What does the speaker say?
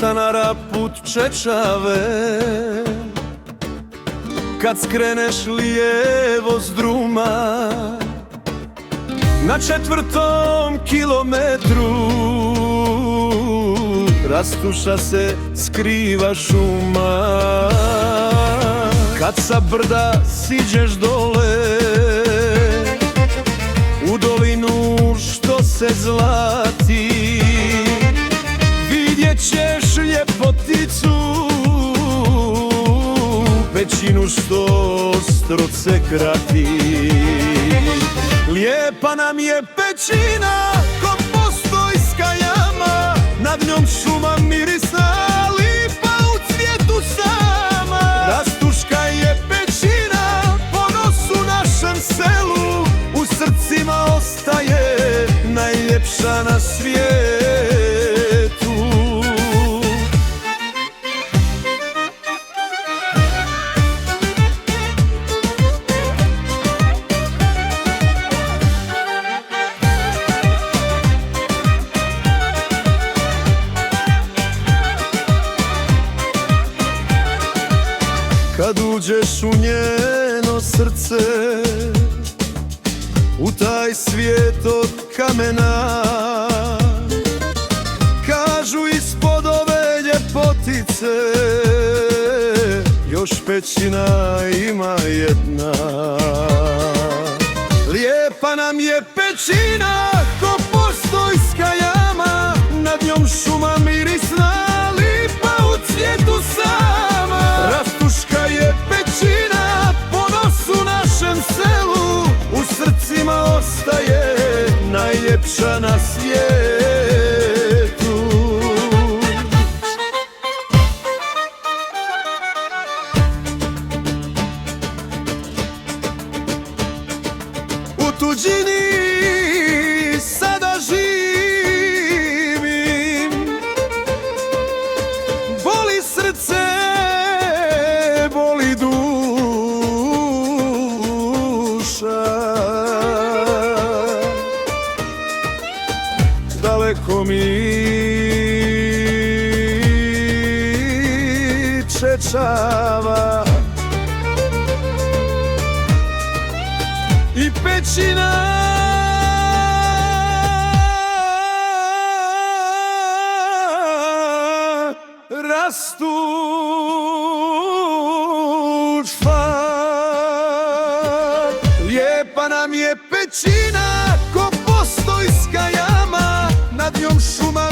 stanara put Čečave. Kad skreneš lijevo s druma, na 4. kilometru rastuša se, skriva šuma. Kad sa brda siđeš dole u dolinu što se zlati, vidjet ćeš ljepoticu, pećinu što stroce krati. Lijepa nam je pećina ko Postojska jama, nad njom šuma mirisna, lipa u cvijetu sama. Rastuška je pećina, ponos u našem selu, u srcima ostaje najljepša na svijetu. Kad uđeš u njeno srce, u taj svijet od kamena, kažu ispod ove ljepotice još pećina ima jedna. Lijepa nam je pećina ko Postojska jama, nad njom šuma mirisna, lipa u cvijetu sama. Rastuška je pećina, ponos u našem selu, u srcima ostaje najljepša na svijetu. U tuđini sada živim, boli srce, boli duša. Daleko mi Čečava i pećina. Rastuša, lijepa nam je pećina ko Postojska jama, nad njom šuma